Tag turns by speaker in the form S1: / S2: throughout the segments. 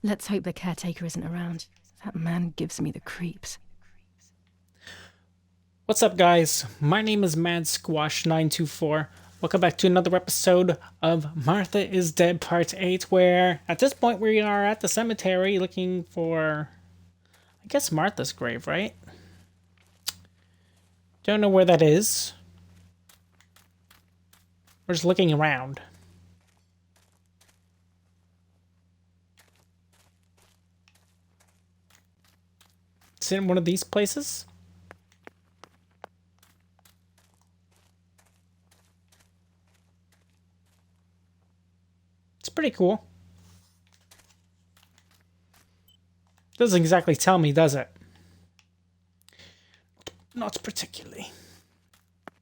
S1: Let's hope the caretaker isn't around. That man gives me the creeps.
S2: What's up, guys? My name is MadSquash924. Welcome back to another episode of Martha is Dead Part 8, where at this point we are at the cemetery looking for, I guess, Martha's grave, right? Don't know where that is. We're just looking around. Is it in one of these places? It's pretty cool. Doesn't exactly tell me, does it? Not particularly.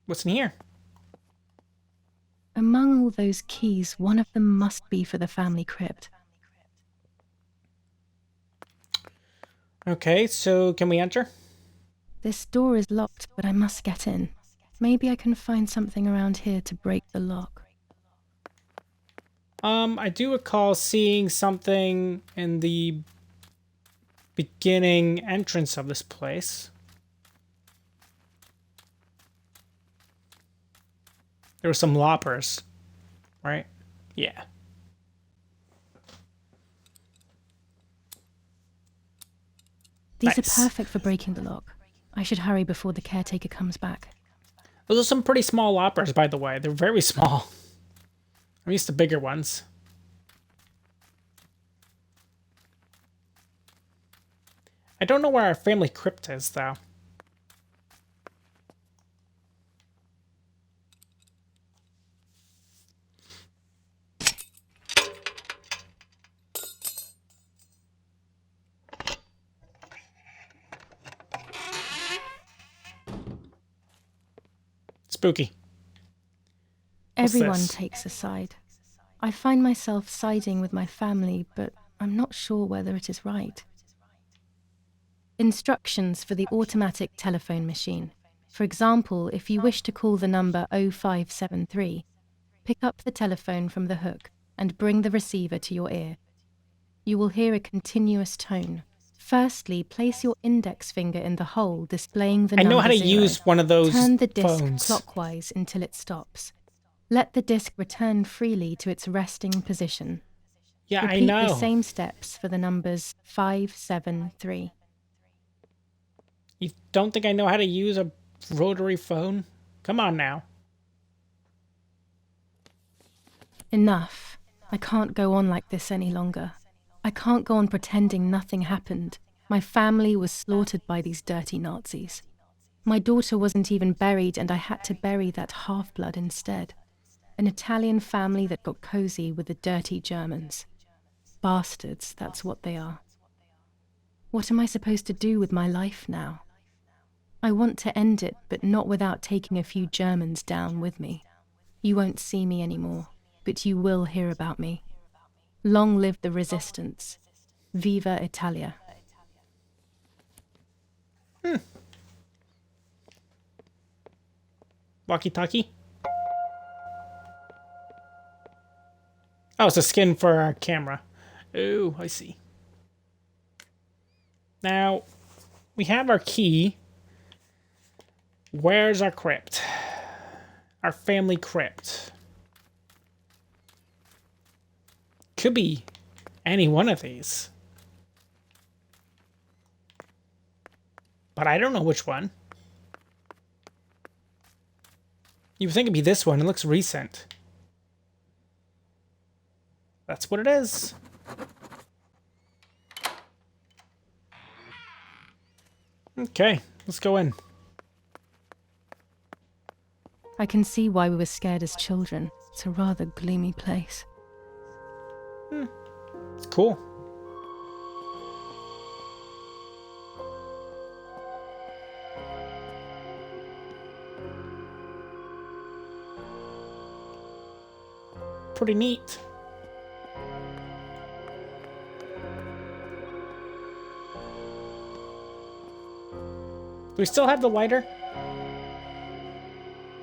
S2: What's in here?
S1: Among all those keys, one of them must be for the family crypt.
S2: Okay, so can we enter?
S1: This door is locked, but I must get in. Maybe I can find something around here to break the lock.
S2: I do recall seeing something in the beginning entrance of this place. There were some loppers, right? Yeah.
S1: These
S2: Nice.
S1: are perfect for breaking the lock. I should hurry before the caretaker comes back.
S2: Those are some pretty small loppers, by the way. They're very small. I'm used to bigger ones. I don't know where our family crypt is, though. Spooky. What's
S1: Everyone
S2: this?
S1: takes a side. I find myself siding with my family, but I'm not sure whether it is right. Instructions for the automatic telephone machine. For example, if you wish to call the number 0573, pick up the telephone from the hook and bring the receiver to your ear. You will hear a continuous tone. Firstly, place your index finger in the hole displaying the
S2: I
S1: number
S2: know how to
S1: 0.
S2: use one of those
S1: Turn the disc
S2: phones.
S1: clockwise until it stops. Let the disc return freely to its resting position.
S2: Yeah, I
S1: Repeat
S2: know.
S1: the same steps for the numbers 573.
S2: You don't think I know how to use a rotary phone? Come on now.
S1: Enough. I can't go on like this any longer. I can't go on pretending nothing happened. My family was slaughtered by these dirty Nazis. My daughter wasn't even buried, and I had to bury that half-blood instead. An Italian family that got cozy with the dirty Germans. Bastards, that's what they are. What am I supposed to do with my life now? I want to end it, but not without taking a few Germans down with me. You won't see me anymore, but you will hear about me. Long live the resistance. Viva Italia.
S2: Walkie-talkie? Oh, it's a skin for our camera. Oh, I see. Now, we have our key. Where's our crypt? Our family crypt. Could be any one of these. But I don't know which one. You would think it'd be this one. It looks recent. That's what it is. Okay, let's go in.
S1: I can see why we were scared as children. It's a rather gloomy place.
S2: It's cool. Pretty neat. Do we still have the lighter?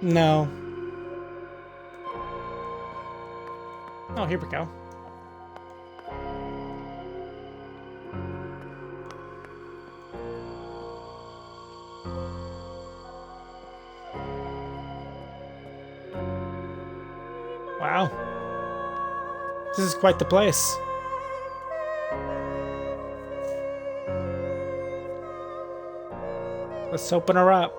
S2: No. Oh, here we go. Wow. This is quite the place. Let's open her up.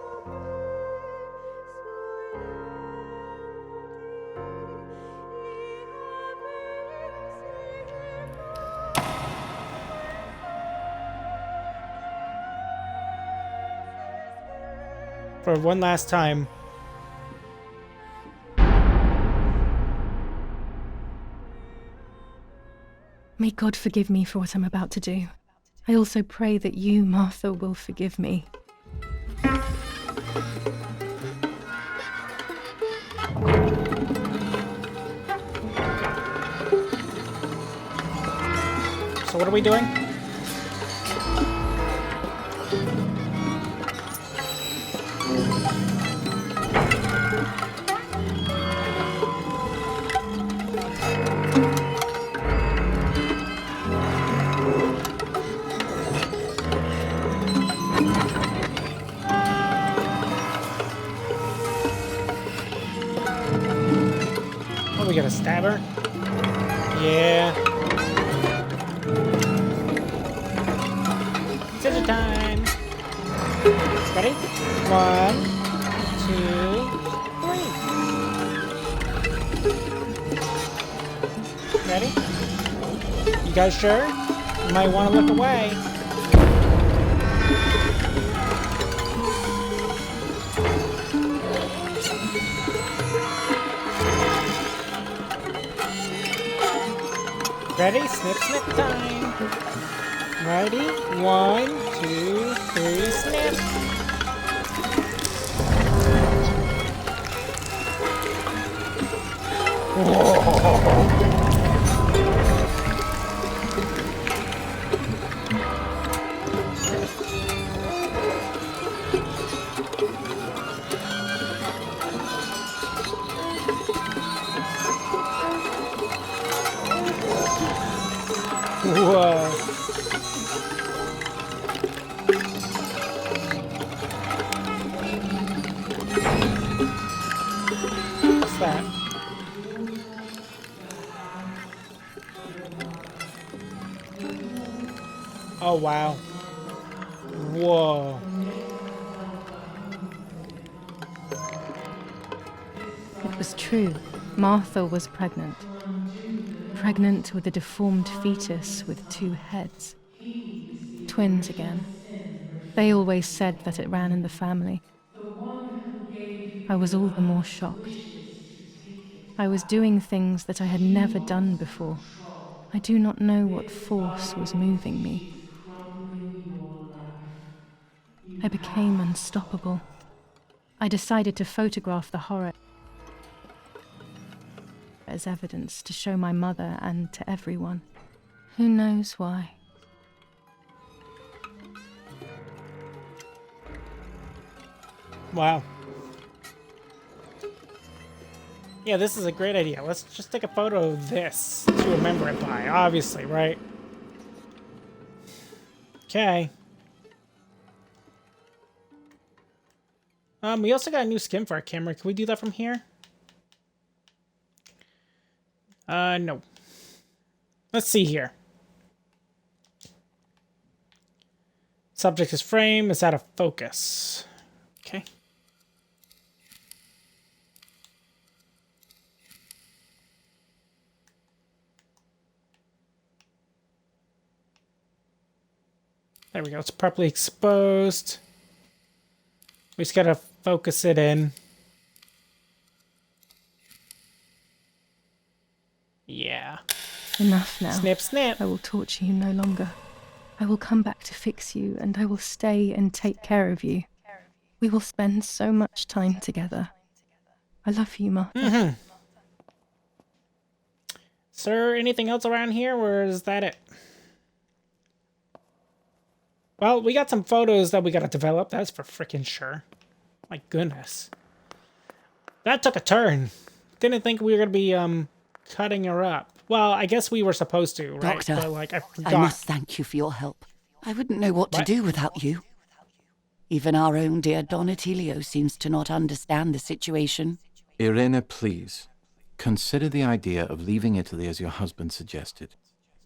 S2: For one last time.
S1: May God forgive me for what I'm about to do. I also pray that you, Martha, will forgive me.
S2: So what are we doing? Oh, we gotta stab her? Yeah. Scissor time! Ready? 1, 2, 3. Ready? You guys sure? You might want to look away. Ready? Snip, snip time. Ready? 1, 2, 3, snip. Whoa. Whoa. What's that? Oh, wow. Whoa.
S1: It was true. Martha was pregnant. Pregnant with a deformed fetus with 2 heads. Twins again. They always said that it ran in the family. I was all the more shocked. I was doing things that I had never done before. I do not know what force was moving me. I became unstoppable. I decided to photograph the horror as evidence to show my mother and to everyone. Who knows why?
S2: Wow. Yeah, this is a great idea. Let's just take a photo of this to remember it by, obviously, right? Okay. We also got a new skin for our camera. Can we do that from here? No. Let's see here. Subject is frame. It's out of focus. Okay. There we go. It's properly exposed. We just gotta focus it in. Yeah.
S1: Enough now.
S2: Snip, snip.
S1: I will torture you no longer. I will come back to fix you, and I will stay and take care of you. We will spend so much time together. I love you, Martha.
S2: Sir, anything else around here, or is that it? Well, we got some photos that we gotta develop, that's for frickin' sure. My goodness. That took a turn. Didn't think we were gonna be, cutting her up. Well, I guess we were supposed to, right?
S3: Doctor,
S2: but, like, I forgot.
S3: I must thank you for your help. I wouldn't know what to do without you. Even our own dear Donatello seems to not understand the situation.
S4: Irene, please. Consider the idea of leaving Italy as your husband suggested.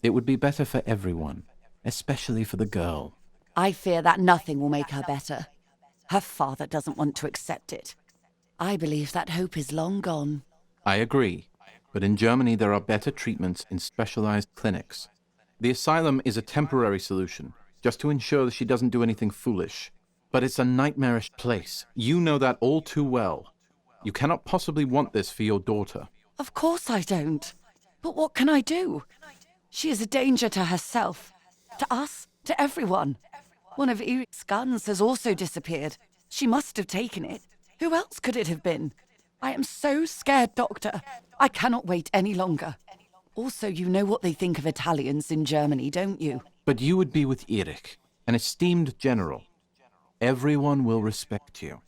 S4: It would be better for everyone, especially for the girl.
S3: I fear that nothing will make her better. Her father doesn't want to accept it. I believe that hope is long gone.
S4: I agree, but in Germany there are better treatments in specialized clinics. The asylum is a temporary solution, just to ensure that she doesn't do anything foolish. But it's a nightmarish place. You know that all too well. You cannot possibly want this for your daughter.
S3: Of course I don't. But what can I do? She is a danger to herself, to us, to everyone. One of Eric's guns has also disappeared. She must have taken it. Who else could it have been? I am so scared, Doctor. I cannot wait any longer. Also, you know what they think of Italians in Germany, don't you?
S4: But you would be with Eric, an esteemed general. Everyone will respect you.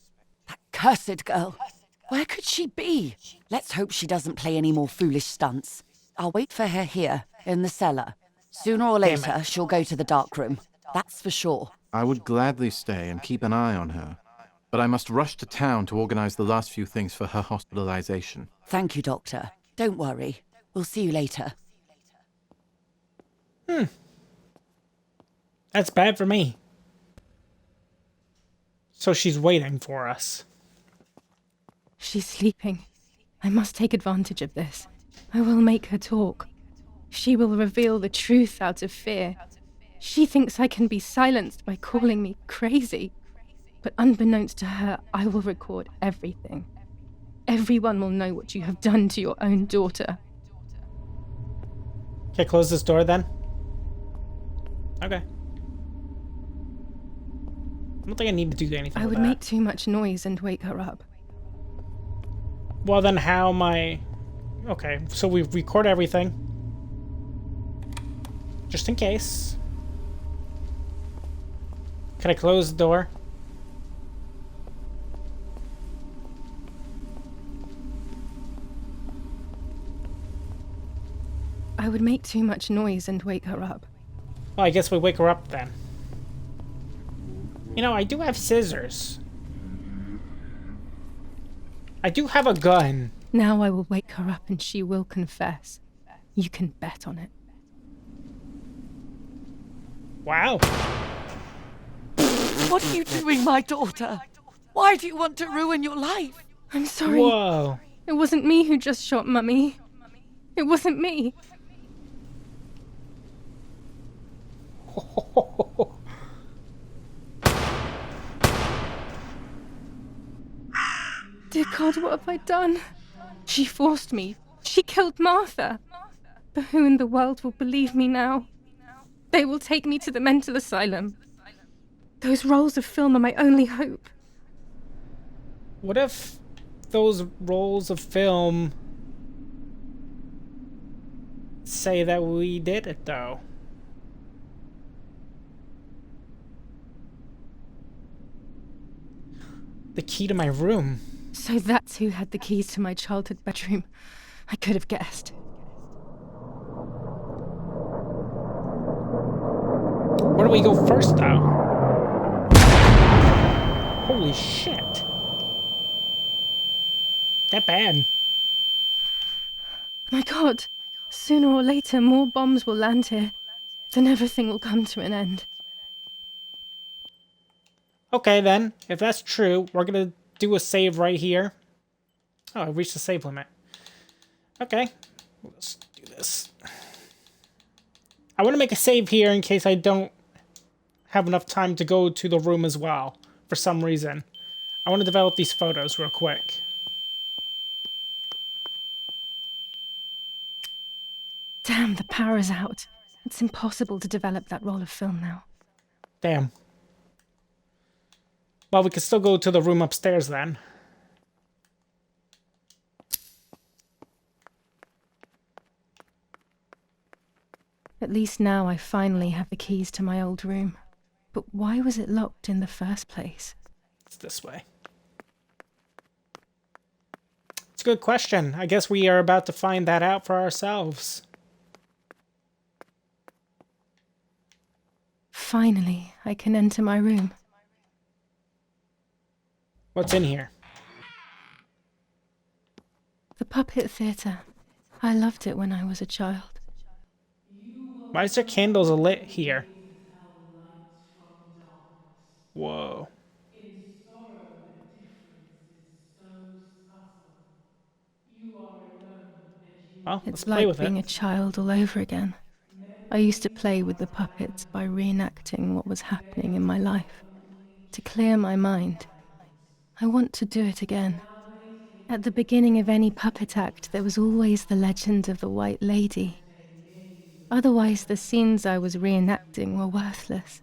S3: That cursed girl. Where could she be? Let's hope she doesn't play any more foolish stunts. I'll wait for her here, in the cellar. Sooner or later, she'll go to the dark room. That's for sure.
S4: I would gladly stay and keep an eye on her. But I must rush to town to organize the last few things for her hospitalization.
S3: Thank you, Doctor. Don't worry. We'll see you later.
S2: That's bad for me. So she's waiting for us.
S1: She's sleeping. I must take advantage of this. I will make her talk. She will reveal the truth out of fear. She thinks I can be silenced by calling me crazy. But unbeknownst to her, I will record everything. Everyone will know what you have done to your own daughter.
S2: Okay, close this door then. Okay. I don't think I need to do anything
S1: I
S2: with
S1: would
S2: that.
S1: make too much noise and wake her up.
S2: Well, then how am I... Okay, so we record everything. Just in case. Can I close the door?
S1: I would make too much noise and wake her up.
S2: Well, I guess we wake her up then. You know, I do have scissors. I do have a gun.
S1: Now I will wake her up and she will confess. You can bet on it.
S2: Wow.
S3: What are you doing, my daughter? Why do you want to ruin your life?
S1: I'm sorry.
S2: Whoa.
S1: It wasn't me who just shot Mummy. It wasn't me. Dear God, what have I done? She forced me. She killed Martha. But who in the world will believe me now? They will take me to the mental asylum. Those rolls of film are my only hope.
S2: What if those rolls of film say that we did it, though? The key to my room.
S1: So that's who had the keys to my childhood bedroom. I could have guessed.
S2: Where do we go first, though? Holy shit. That bad.
S1: My God, sooner or later more bombs will land here. Then everything will come to an end.
S2: Okay, then. If that's true, we're gonna do a save right here. Oh, I reached the save limit. Okay. Let's do this. I want to make a save here in case I don't have enough time to go to the room as well, for some reason. I want to develop these photos real quick.
S1: Damn, the power is out. It's impossible to develop that roll of film now.
S2: Damn. Well, we can still go to the room upstairs then.
S1: At least now I finally have the keys to my old room. But why was it locked in the first place?
S2: It's this way. It's a good question. I guess we are about to find that out for ourselves.
S1: Finally, I can enter my room.
S2: What's in here?
S1: The Puppet theatre. I loved it when I was a child.
S2: Why is there candles lit here? Whoa.
S5: In sorrow, the difference is so subtle. You are alone, and you
S2: Well, let's
S1: It's
S2: play
S1: like
S2: with it.
S1: being a child all over again. I used to play with the puppets by reenacting what was happening in my life. To clear my mind. I want to do it again. At the beginning of any puppet act, there was always the legend of the White Lady. Otherwise, the scenes I was reenacting were worthless.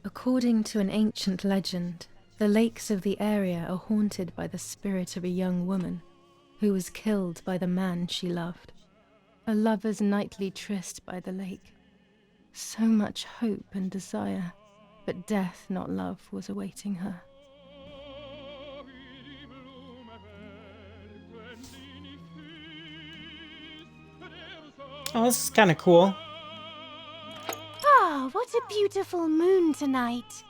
S1: According to an ancient legend, the lakes of the area are haunted by the spirit of a young woman who was killed by the man she loved. A lover's nightly tryst by the lake. So much hope and desire, but death, not love, was awaiting her.
S2: Oh, this is kind of cool.
S6: Ah, what a beautiful moon tonight.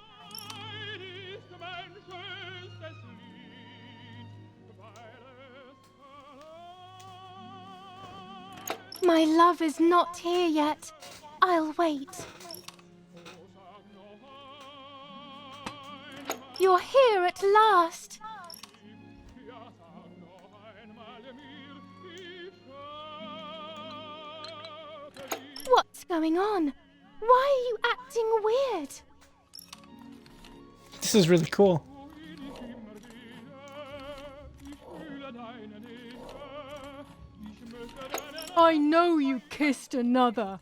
S6: My love is not here yet. I'll wait. You're here at last. What's going on? Why are you acting weird?
S2: This is really cool.
S1: I know you kissed another.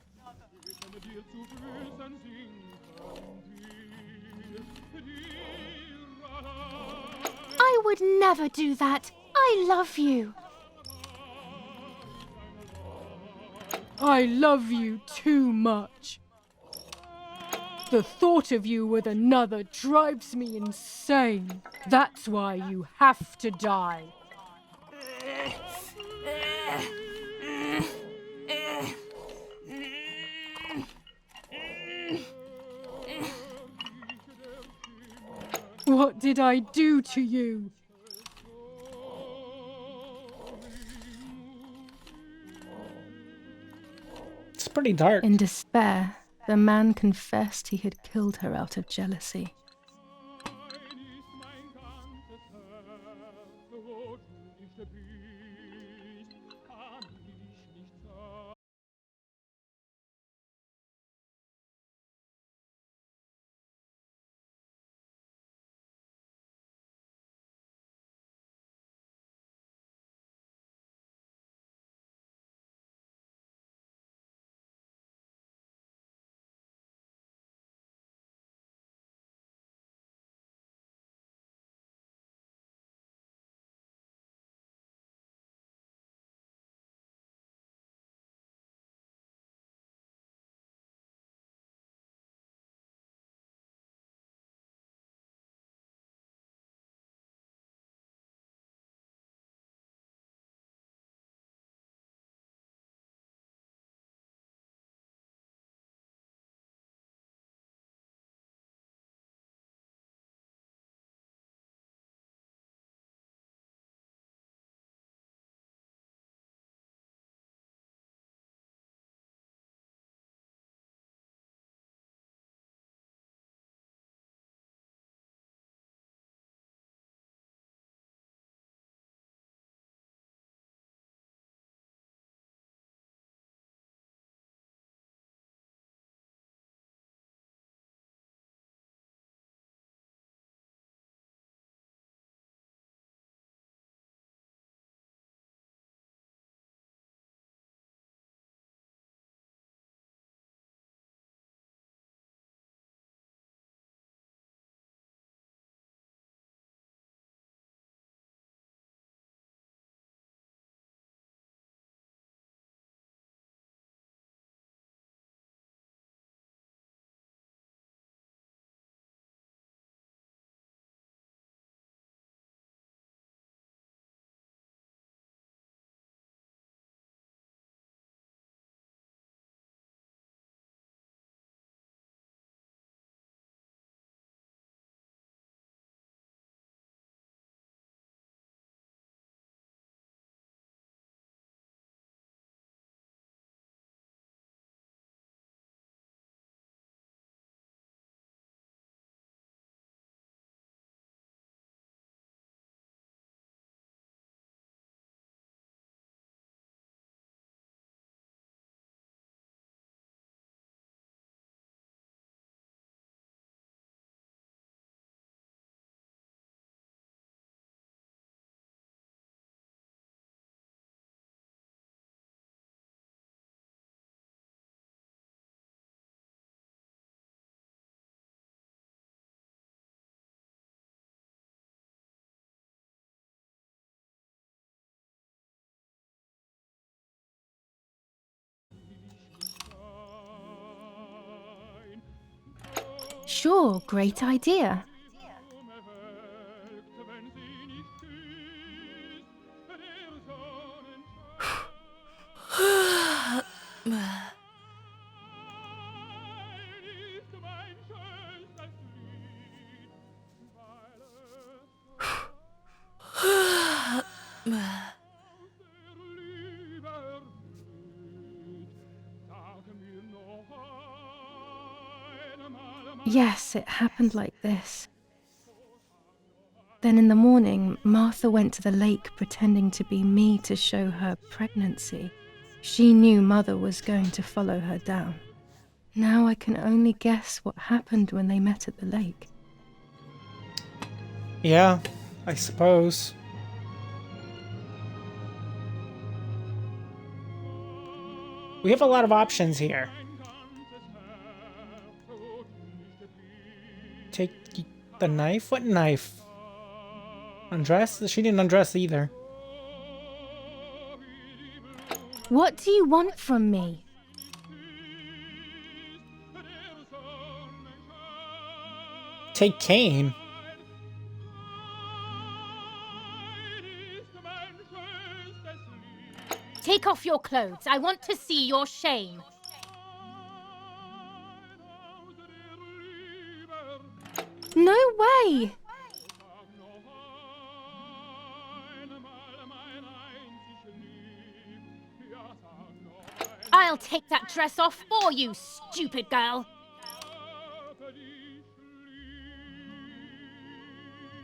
S6: I would never do that. I love you.
S1: I love you too much. The thought of you with another drives me insane. That's why you have to die. What did I do to you?
S2: It's pretty dark.
S1: In despair, the man confessed he had killed her out of jealousy. Sure, great idea. Yes, it happened like this. Then in the morning, Martha went to the lake pretending to be me to show her pregnancy. She knew Mother was going to follow her down. Now I can only guess what happened when they met at the lake.
S2: Yeah, I suppose. We have a lot of options here. Take the knife? What knife? Undress? She didn't undress either.
S1: What do you want from me?
S2: Take Cain.
S6: Take off your clothes. I want to see your shame.
S1: No way!
S6: I'll take that dress off for you, stupid girl.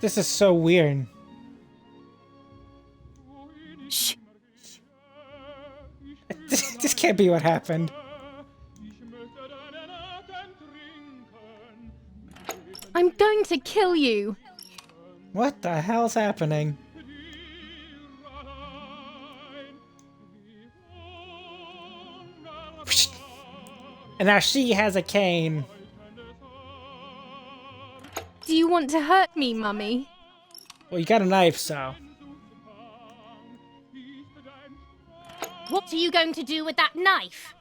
S2: This is so weird.
S3: Shh.
S2: This can't be what happened.
S1: I'm going to kill you!
S2: What the hell's happening? And now she has a cane.
S1: Do you want to hurt me, Mummy?
S2: Well, you got a knife, so.
S6: What are you going to do with that knife?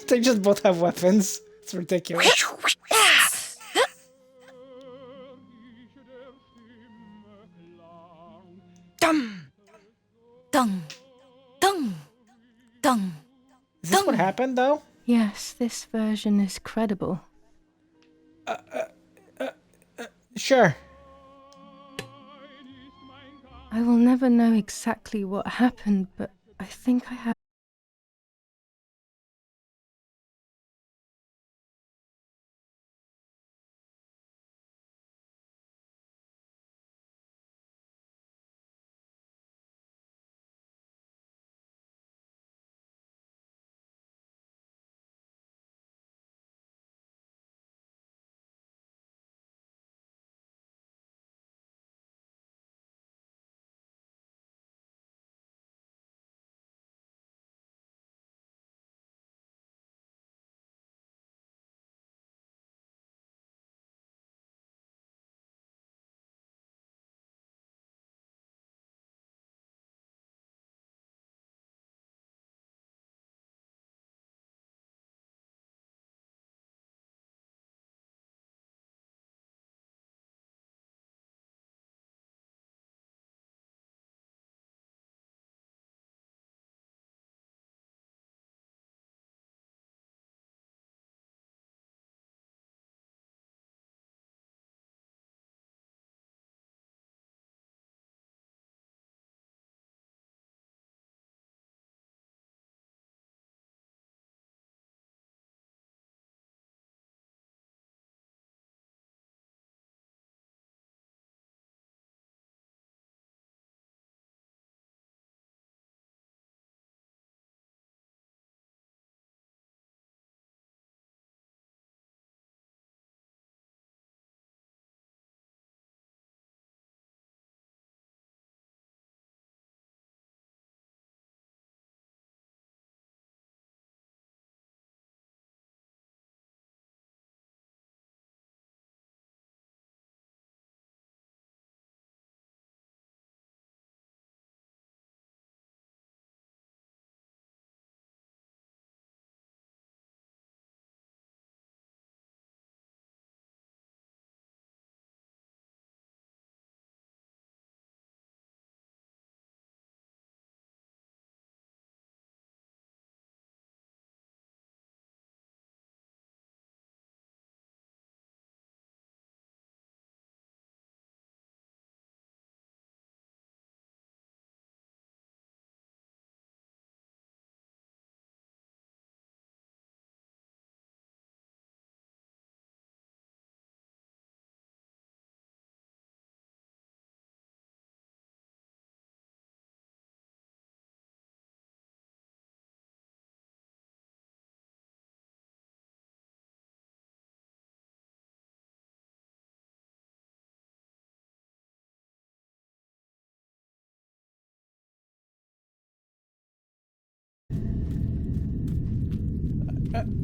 S2: They just both have weapons. It's ridiculous.
S3: Dum. Dung. Dung. Dung.
S2: Is this what happened, though?
S1: Yes, this version is credible.
S2: Sure.
S1: I will never know exactly what happened, but I think I have.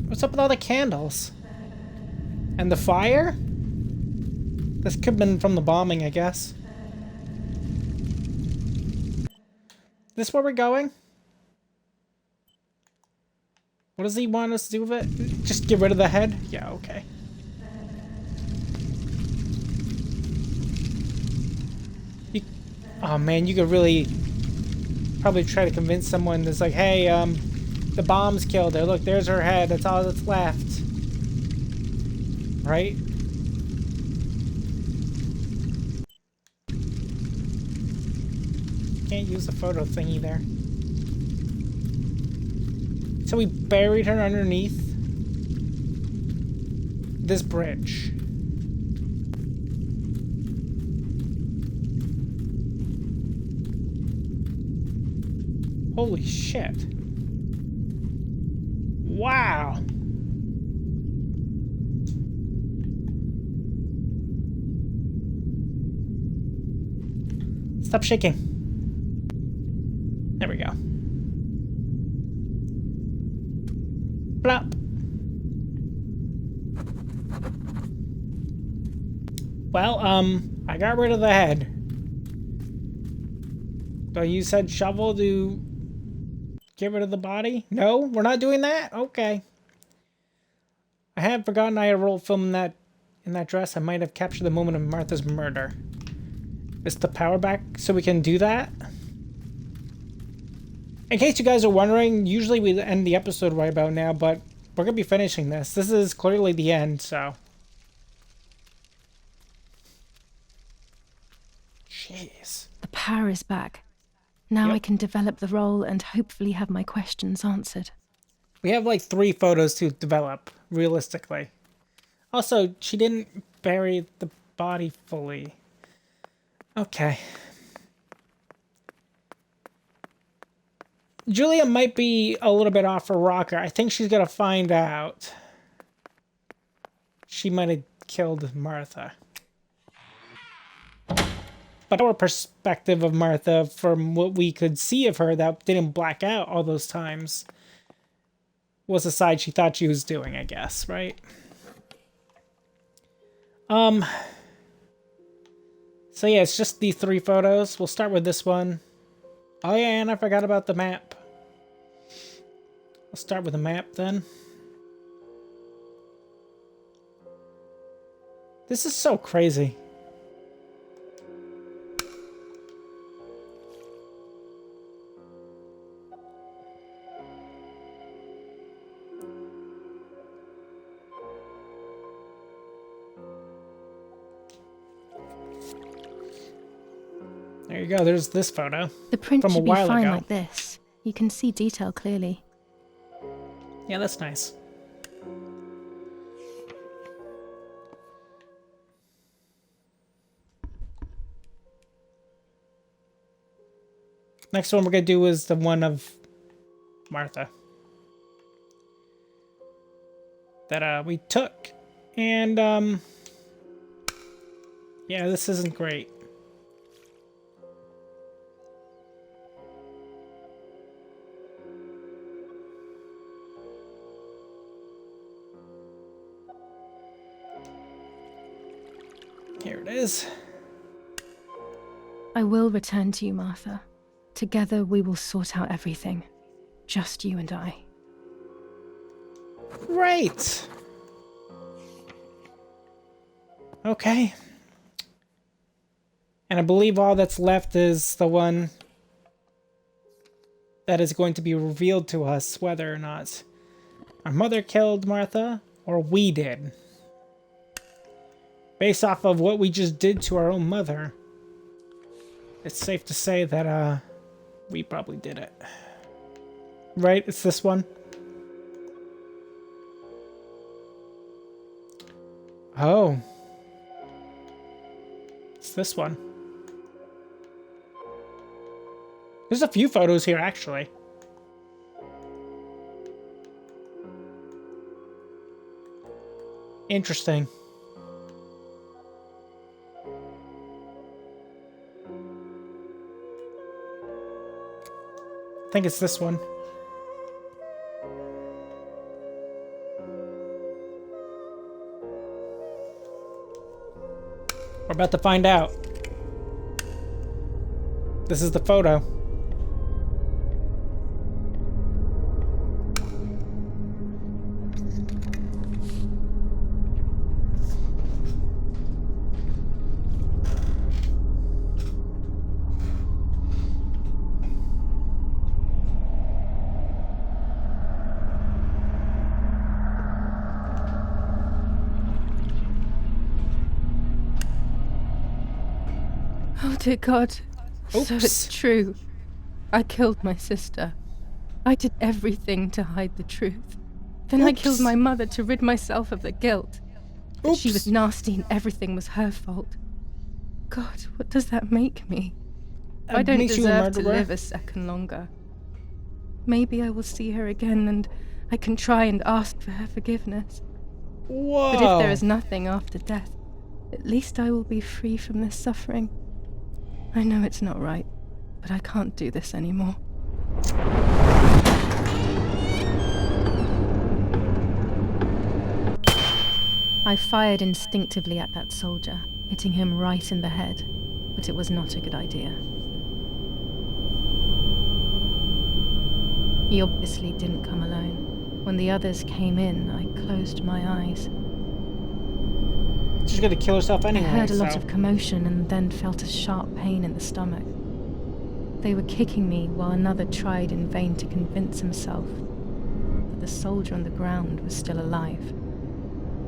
S2: What's up with all the candles? And the fire? This could have been from the bombing, I guess. This where we're going? What does he want us to do with it? Just get rid of the head? Yeah, okay. Oh man, you could really probably try to convince someone that's like, hey, the bomb's killed her. Look, there's her head. That's all that's left. Right? Can't use the photo thingy there. So we buried her underneath this bridge. Holy shit. Wow. Stop shaking. There we go. Plop. Well, I got rid of the head. So you said shovel to get rid of the body? No, we're not doing that? Okay. I had forgotten I had a role film in that dress. I might have captured the moment of Martha's murder. Is the power back so we can do that? In case you guys are wondering, usually we end the episode right about now, but we're going to be finishing this. This is clearly the end, so. Jeez.
S1: The power is back. Now
S2: Yep.
S1: I can develop the role and hopefully have my questions answered.
S2: We have like 3 photos to develop, realistically. Also, she didn't bury the body fully. Okay. Julia might be a little bit off her rocker. I think she's gonna find out. She might have killed Martha. But our perspective of Martha, from what we could see of her that didn't black out all those times, was the side she thought she was doing, I guess, right? So yeah, it's just these 3 photos. We'll start with this one. Oh yeah, and I forgot about the map. I'll start with the map then. This is so crazy. There you go, there's this photo.
S1: The print
S2: From a
S1: should be
S2: while
S1: fine
S2: ago.
S1: like this. You can see detail clearly.
S2: Yeah, that's nice. Next one we're gonna do is the one of Martha. That we took. And yeah, this isn't great. Here it is.
S1: I will return to you, Martha. Together we will sort out everything. Just you and I.
S2: Great. Okay. And I believe all that's left is the one that is going to be revealed to us, whether or not our mother killed Martha or we did. Based off of what we just did to our own mother, it's safe to say that we probably did it. Right? It's this one. Oh. It's this one. There's a few photos here, actually. Interesting. I think it's this one. about to find out. This is the photo.
S1: Oh dear God. So
S2: Oops.
S1: it's true. I killed my sister. I did everything to hide the truth. Then I killed
S2: Oops.
S1: my mother to rid myself of the guilt. That she was
S2: Oops.
S1: nasty and everything was her fault. God, what does that make me? I
S2: That
S1: don't
S2: makes you a
S1: deserve to
S2: murderer.
S1: live a second longer. Maybe I will see her again and I can try and ask for her forgiveness.
S2: Whoa.
S1: But if there is nothing after death, at least I will be free from this suffering. I know it's not right, but I can't do this anymore. I fired instinctively at that soldier, hitting him right in the head, but it was not a good idea. He obviously didn't come alone. When the others came in, I closed my eyes.
S2: She's gonna kill herself anyway.
S1: I heard a lot
S2: so.
S1: of commotion and then felt a sharp pain in the stomach. They were kicking me while another tried in vain to convince himself that the soldier on the ground was still alive.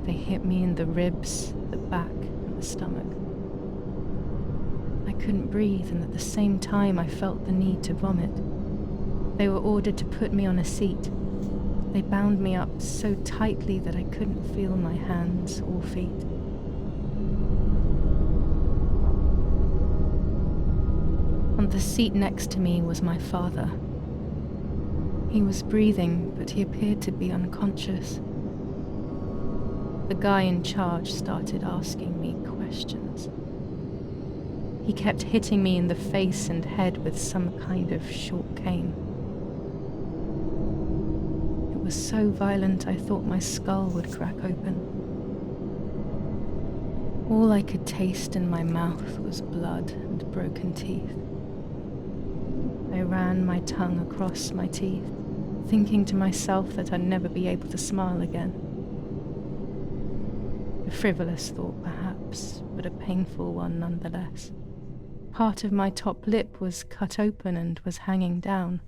S1: They hit me in the ribs, the back, and the stomach. I couldn't breathe, and at the same time I felt the need to vomit. They were ordered to put me on a seat. They bound me up so tightly that I couldn't feel my hands or feet. On the seat next to me was my father. He was breathing, but he appeared to be unconscious. The guy in charge started asking me questions. He kept hitting me in the face and head with some kind of short cane. It was so violent I thought my skull would crack open. All I could taste in my mouth was blood and broken teeth. I ran my tongue across my teeth, thinking to myself that I'd never be able to smile again. A frivolous thought, perhaps, but a painful one nonetheless. Part of my top lip was cut open and was hanging down.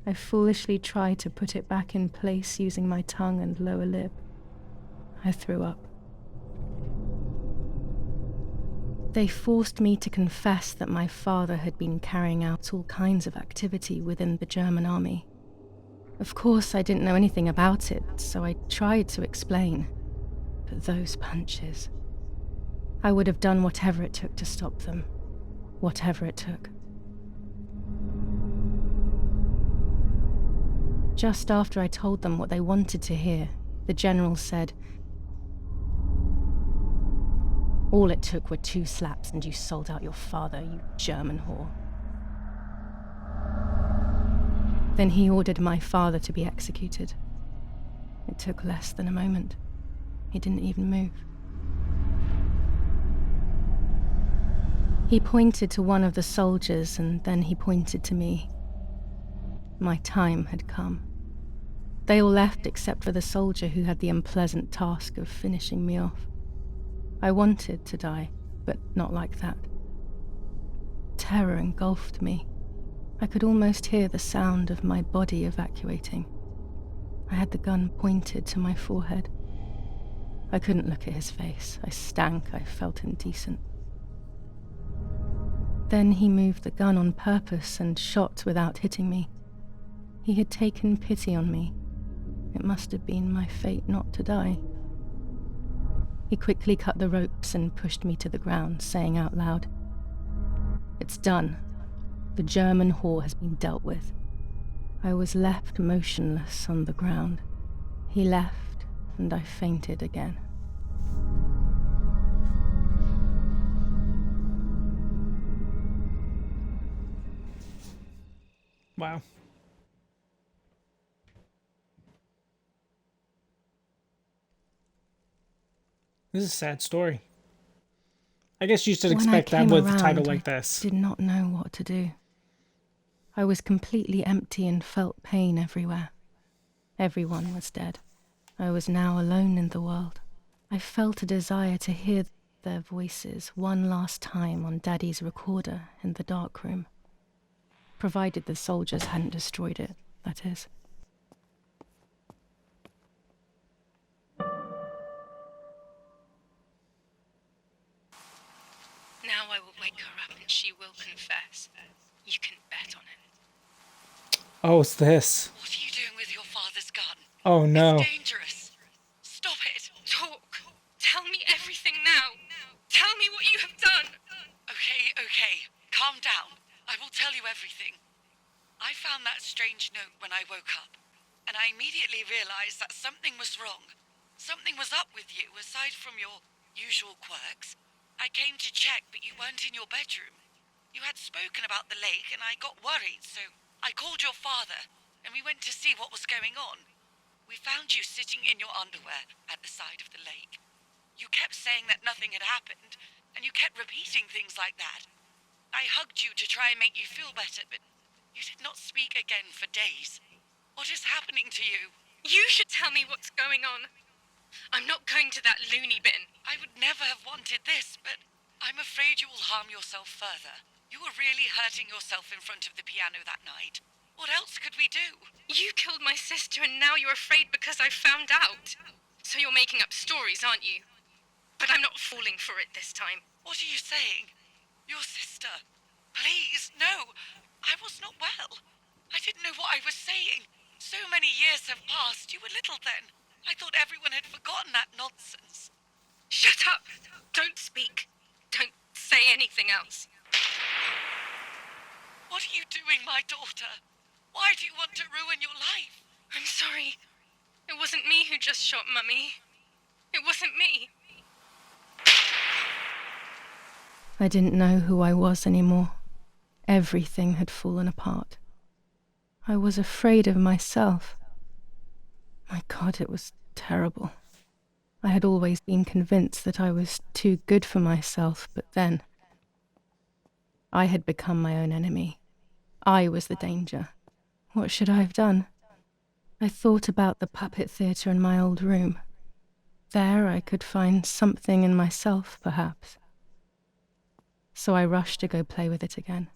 S1: I foolishly tried to put it back in place using my tongue and lower lip. I threw up. They forced me to confess that my father had been carrying out all kinds of activity within the German army. Of course, I didn't know anything about it, so I tried to explain. But those punches... I would have done whatever it took to stop them. Whatever it took. Just after I told them what they wanted to hear, the general said, "All it took were 2 slaps and you sold out your father, you German whore." Then he ordered my father to be executed. It took less than a moment. He didn't even move. He pointed to one of the soldiers and then he pointed to me. My time had come. They all left except for the soldier who had the unpleasant task of finishing me off. I wanted to die, but not like that. Terror engulfed me. I could almost hear the sound of my body evacuating. I had the gun pointed to my forehead. I couldn't look at his face. I stank. I felt indecent. Then he moved the gun on purpose and shot without hitting me. He had taken pity on me. It must have been my fate not to die. He quickly cut the ropes and pushed me to the ground, saying out loud, "It's done. The German whore has been dealt with." I was left motionless on the ground. He left, and I fainted again.
S2: Wow. This is a sad story. I guess you should
S1: When I
S2: expect that
S1: came
S2: with a
S1: around,
S2: title like
S1: I
S2: this.
S1: did not know what to do. I was completely empty and felt pain everywhere. Everyone was dead. I was now alone in the world. I felt a desire to hear their voices one last time on Daddy's recorder in the dark room. Provided the soldiers hadn't destroyed it, that is.
S7: Now I will wake her up and she will confess. You can bet on it.
S2: Oh, it's this.
S3: What are you doing with your father's gun?
S2: Oh no.
S3: It's dangerous. Stop it.
S7: Talk. Tell me everything now. Tell me what you have done.
S3: Okay. Calm down. I will tell you everything. I found that strange note when I woke up, and I immediately realized that something was wrong. Something was up with you, aside from your usual quirks. I came to check, but you weren't in your bedroom. You had spoken about the lake, and I got worried, so I called your father, and we went to see what was going on. We found you sitting in your underwear at the side of the lake. You kept saying that nothing had happened, and you kept repeating things like that. I hugged you to try and make you feel better, but you did not speak again for days. What is happening to you?
S7: You should tell me what's going on. I'm not going to that loony bin.
S3: I would never have wanted this, but I'm afraid you will harm yourself further. You were really hurting yourself in front of the piano that night. What else could we do?
S7: You killed my sister and now you're afraid because I found out. So you're making up stories, aren't you? But I'm not falling for it this time.
S3: What are you saying? Your sister? Please, no. I was not well. I didn't know what I was saying. So many years have passed. You were little then. I thought everyone had forgotten that nonsense.
S7: Shut up! Don't speak. Don't say anything else.
S3: What are you doing, my daughter? Why do you want to ruin your life?
S7: I'm sorry. It wasn't me who just shot Mummy. It wasn't me.
S1: I didn't know who I was anymore. Everything had fallen apart. I was afraid of myself. My God, it was terrible. I had always been convinced that I was too good for myself, but then I had become my own enemy. I was the danger. What should I have done? I thought about the puppet theatre in my old room. There I could find something in myself, perhaps. So I rushed to go play with it again.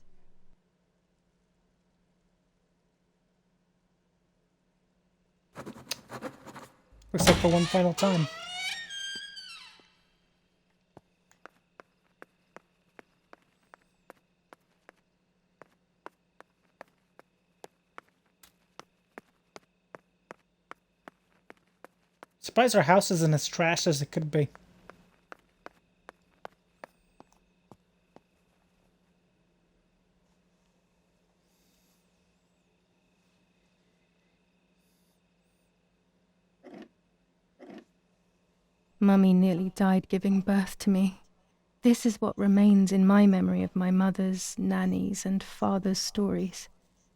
S2: Except for one final time. Surprised our house isn't as trashed as it could be.
S1: Mummy nearly died giving birth to me. This is what remains in my memory of my mother's, nanny's, and father's stories.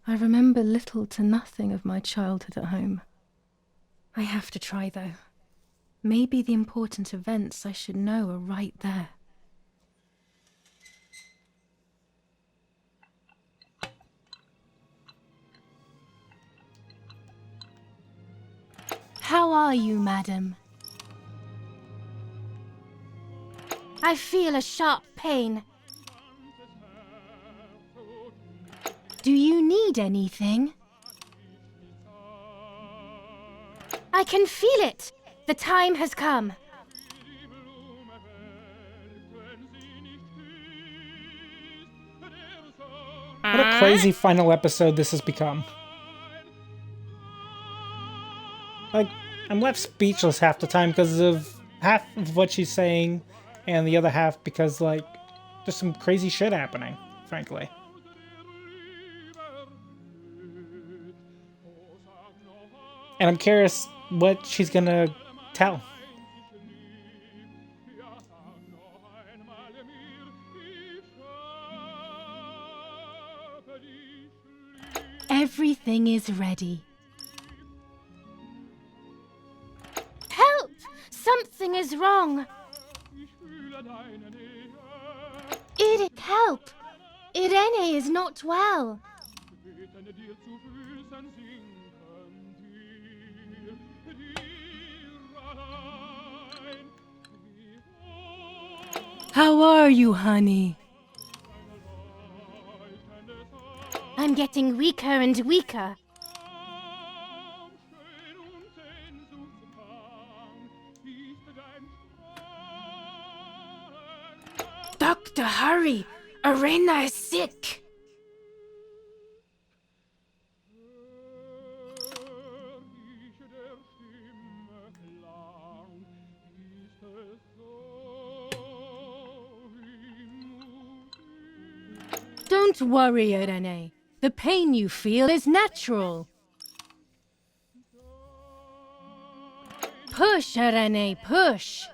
S1: I remember little to nothing of my childhood at home. I have to try, though. Maybe the important events I should know are right there.
S6: How are you, madam? I feel a sharp pain. Do you need anything? I can feel it. The time has come.
S2: What a crazy final episode this has become. Like, I'm left speechless half the time because of half of what she's saying, and the other half because, like, there's some crazy shit happening, frankly. And I'm curious what she's gonna tell.
S6: Everything is ready. Help! Something is wrong. Erik, help! Irene is not well.
S1: How are you, honey?
S6: I'm getting weaker and weaker.
S1: Doctor, hurry! Irena is sick! Don't worry, Irene. The pain you feel is natural. Push, Irene, push!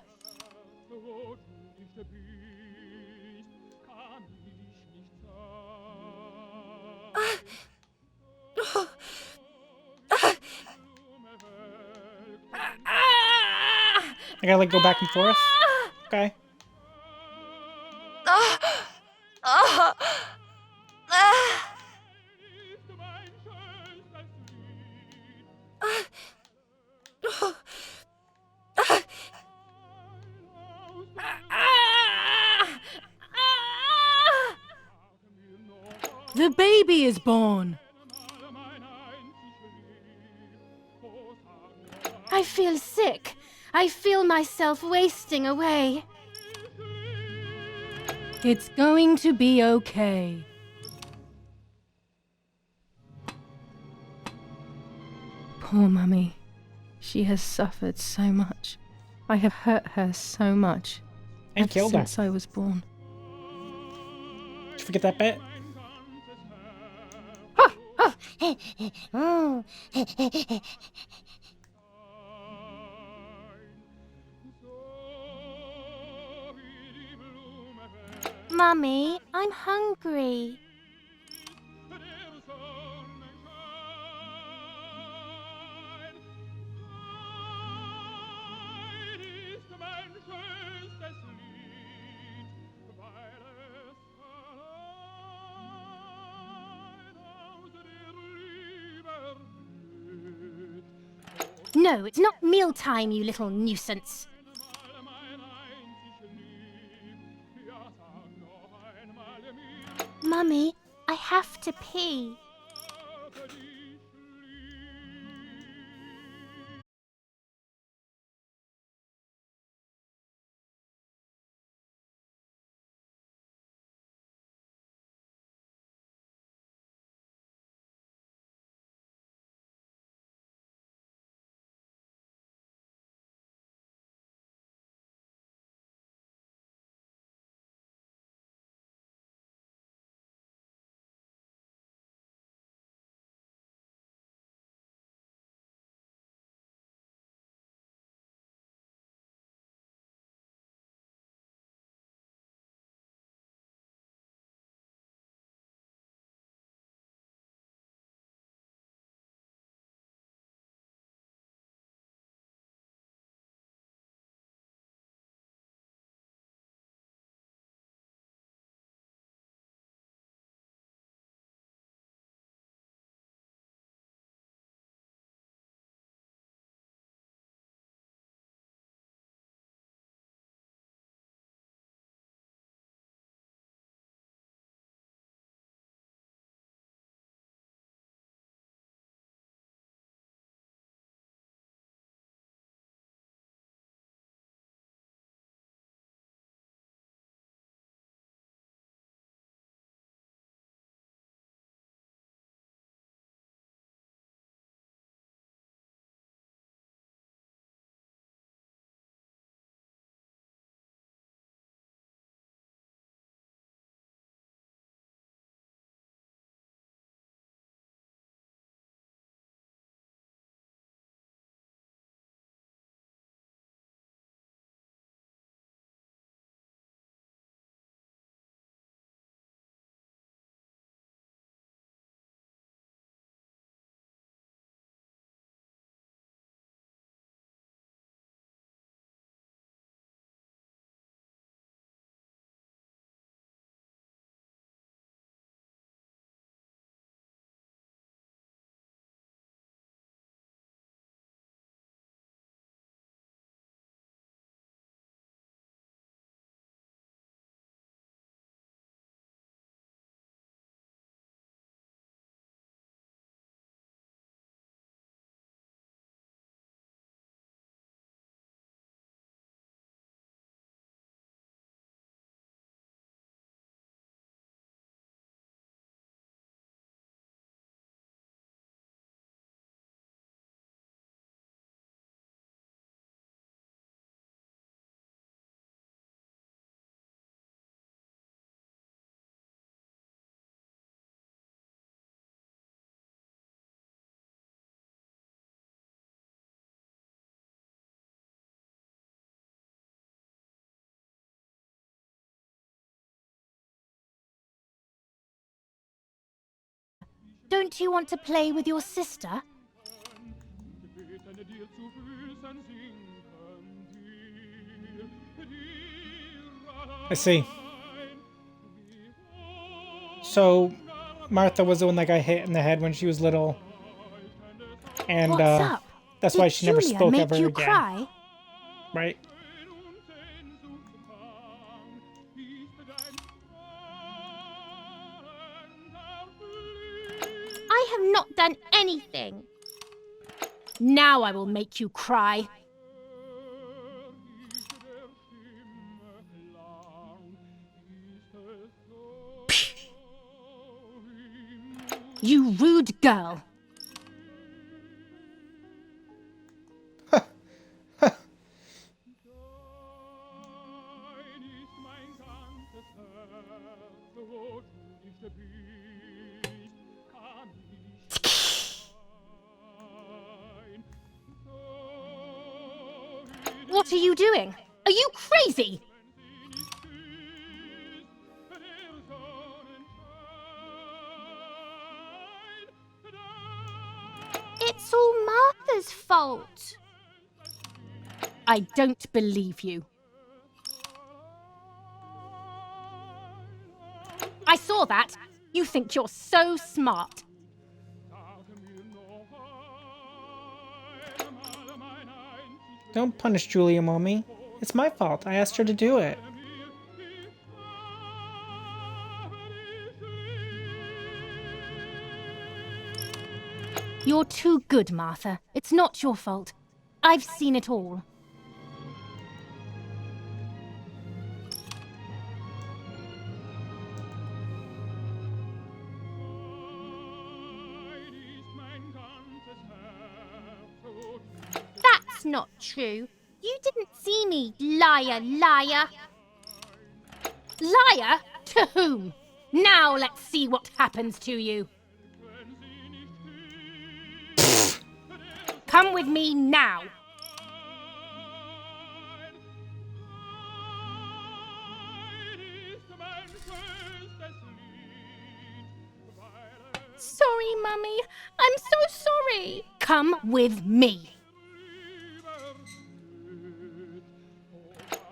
S2: I gotta like go back and forth. Okay.
S1: The baby is born!
S6: I feel sick. I feel myself wasting away.
S1: It's going to be okay. Poor Mummy. She has suffered so much. I have hurt her so much.
S2: And
S1: ever
S2: killed her.
S1: since I was born.
S2: Did you forget that bit?
S6: Mummy, I'm hungry. No, it's not mealtime, you little nuisance. Mummy, I have to pee. Don't you want to play with your sister?
S2: I see. So, Martha was the one that got hit in the head when she was little, and
S6: What's up?
S2: that's
S6: Did
S2: why she never
S6: Julia
S2: spoke
S6: make
S2: ever
S6: you
S2: again.
S6: cry?
S2: Right?
S6: I have not done anything. Now I will make you cry. You rude girl. What are you doing? Are you crazy? It's all Martha's fault. I don't believe you. I saw that. You think you're so smart.
S2: Don't punish Julia, Mommy. It's my fault. I asked her to do it.
S6: You're too good, Martha. It's not your fault. I've seen it all. That's not true. You didn't see me, liar, liar. Liar? To whom? Now let's see what happens to you. Come with me now. Sorry, Mummy. I'm so sorry. Come with me.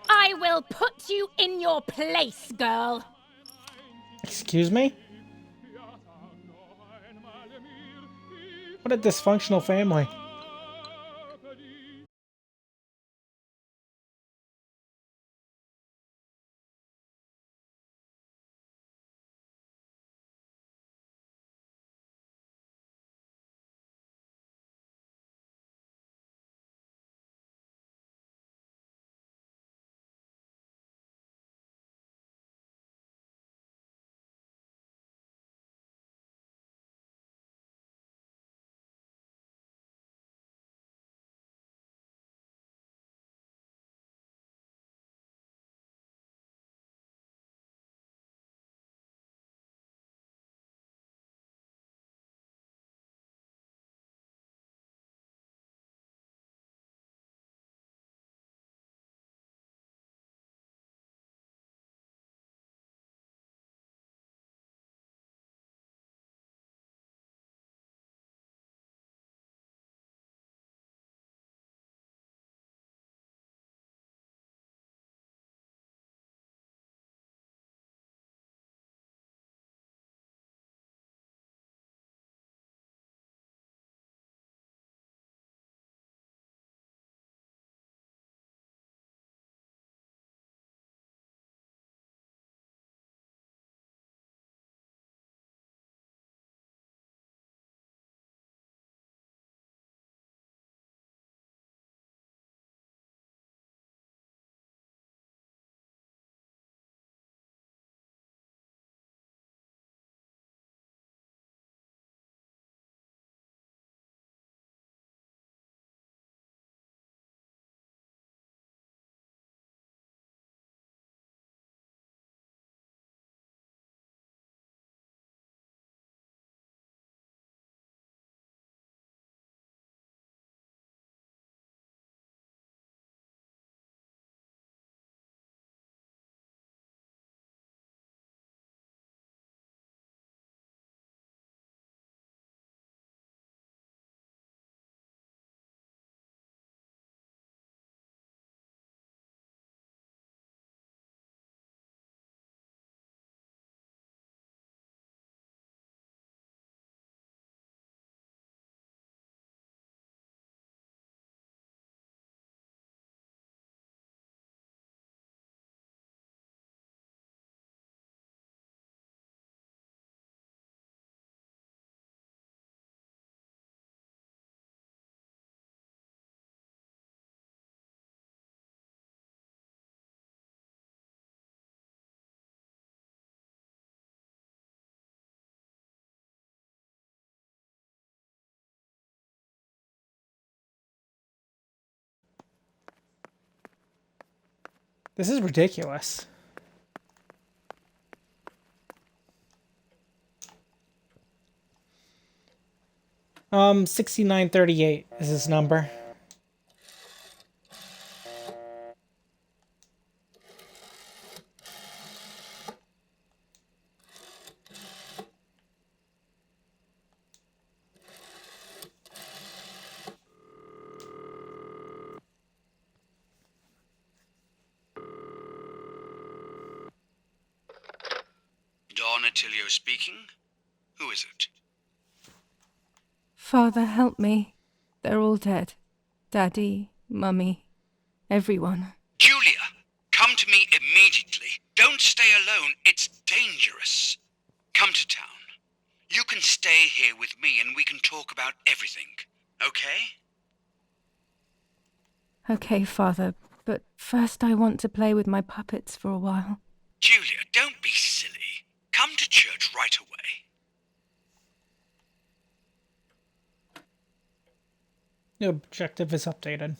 S6: I will put you in your place, girl.
S2: Excuse me? What a dysfunctional family. This is ridiculous. 6938 is his number.
S8: Don Attilio speaking. Who is it?
S1: Father, help me. They're all dead. Daddy, Mummy, everyone.
S8: Julia, come to me immediately. Don't stay alone. It's dangerous. Come to town. You can stay here with me and we can talk about everything. Okay?
S1: Okay, Father, but first I want to play with my puppets for a while.
S8: Julia, don't be silly. Come to church right away.
S2: The objective is updated.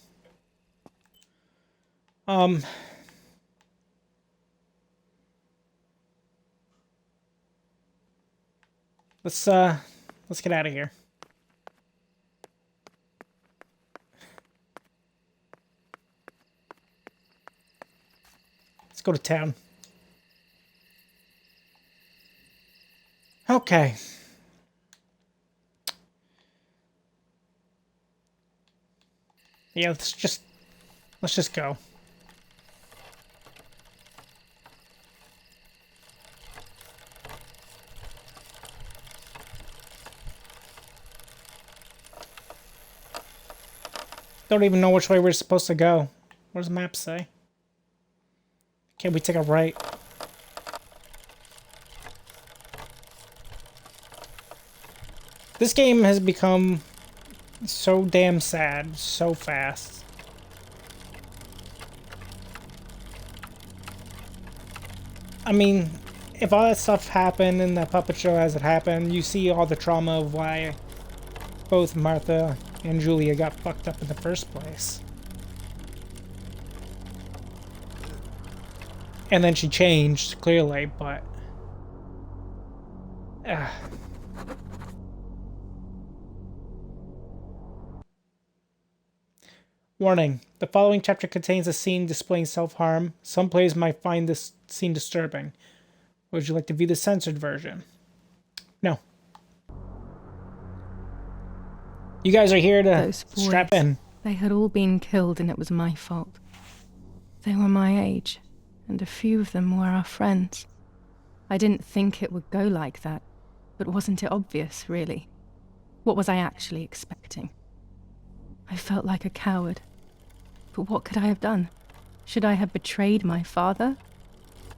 S2: Let's get out of here. Let's go to town. Okay. Yeah, let's just go. Don't even know which way we're supposed to go. What does the map say? Can we take a right? This game has become so damn sad so fast. I mean, if all that stuff happened in the puppet show as it happened, you see all the trauma of why both Martha and Julia got fucked up in the first place. And then she changed, clearly, but... Warning. The following chapter contains a scene displaying self-harm. Some players might find this scene disturbing. Would you like to view the censored version? No. You guys are here to
S1: Those boys,
S2: strap in.
S1: They had all been killed and it was my fault. They were my age, and a few of them were our friends. I didn't think it would go like that, but wasn't it obvious, really? What was I actually expecting? I felt like a coward. But what could I have done? Should I have betrayed my father?